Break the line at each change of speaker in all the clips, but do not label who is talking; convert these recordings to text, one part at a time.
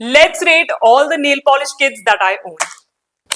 Let's rate all the nail polish kits that I own.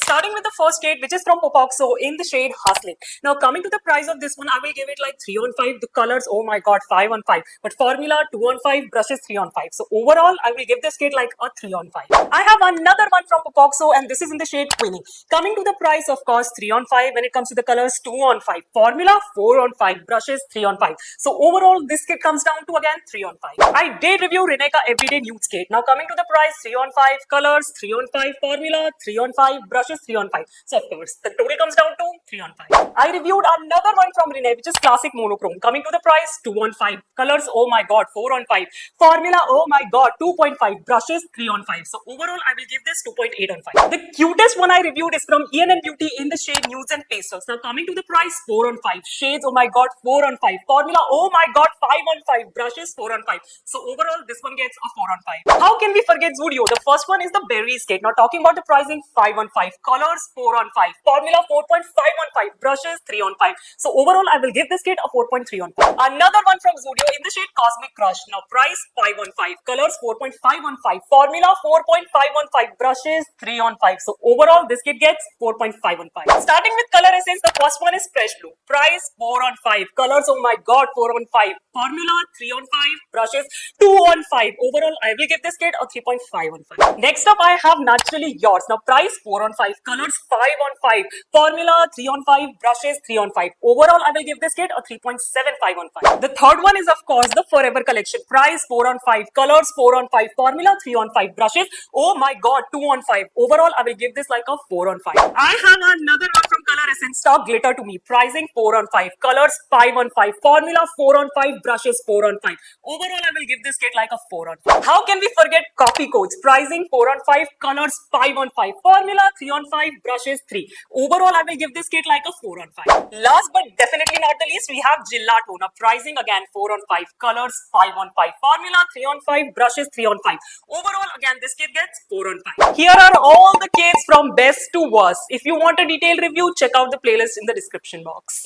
Starting with the first kit, which is from Popoxo in the shade Hustling. Now, coming to the price of this one, I will give it like 3 on 5. The colors, oh my god, 5 on 5. But formula 2 on 5, brushes 3 on 5. So, overall, I will give this kit like a 3 on 5. I have another one from Popoxo, and this is in the shade Queenie. Coming to the price, of course, 3 on 5. When it comes to the colors, 2 on 5. Formula 4 on 5, brushes 3 on 5. So, overall, this kit comes down to again 3 on 5. I did review Reneka Everyday Nude Kit. Now, coming to the price, 3 on 5, colors 3 on 5, formula 3 on 5, brushes 3 on 5. So of course, the total comes down to 3 on 5. I reviewed another one from Rene, which is classic monochrome. Coming to the price, 2 on 5. Colors, oh my god, 4 on 5. Formula, oh my god, 2.5. Brushes, 3 on 5. So overall, I will give this 2.8 on 5. The cutest one I reviewed is from ENN Beauty in the shade Nudes and Pastels. Now coming to the price, 4 on 5. Shades, oh my god, 4 on 5. Formula, oh my god, 5 on 5. Brushes, 4 on 5. So overall, this one gets a 4 on 5. How can we forget Zudio? The first one is the Berries kit. Now talking about the pricing, 5 on 5. Colors, 4 on 5. Formula 4.5 on 5. Brushes 3 on 5. So overall, I will give this kit a 4.3 on 5. Another one from Zudio in the shade Cosmic Crush. Now price 5 on 5. Colors 4.5 on 5. Formula 4.5 on 5. Brushes 3 on 5. So overall, this kit gets 4.5 on 5. Starting with color essence, the first one is Fresh Blue. Price 4 on 5. Colors, oh my god, 4 on 5. Formula 3 on 5. Brushes 2 on 5. Overall, I will give this kit a 3.5 on 5. Next up, I have Naturally Yours. Now price 4 on 5. Colors 5 on 5. Formula 3 on 5. Brushes 3 on 5. Overall, I will give this kit a 3.75 on 5. The third one is, of course, the Forever Collection. Price 4 on 5. Colors 4 on 5. Formula 3 on 5. Brushes, oh my god, 2 on 5. Overall, I will give this like a 4 on 5. I have another one from Color Essence Stock Glitter to Me. Pricing 4 on 5. Colors 5 on 5. Formula 4 on 5. Brushes 4 on 5. Overall, I will give this kit like a 4 on 5. How can we forget Coffee Coats? Pricing 4 on 5. Colors 5 on 5. Formula 3 on 5. Brushes 3. Overall, I will give this kit like a 4 on 5. Last but definitely not the least, we have Gelato. Now pricing again 4 on 5. Colors 5 on 5. Formula 3 on 5. Brushes 3 on 5. Overall, again, this kit gets 4 on 5. Here are all the kits from best to worst. If you want a detailed review, check out the playlist in the description box.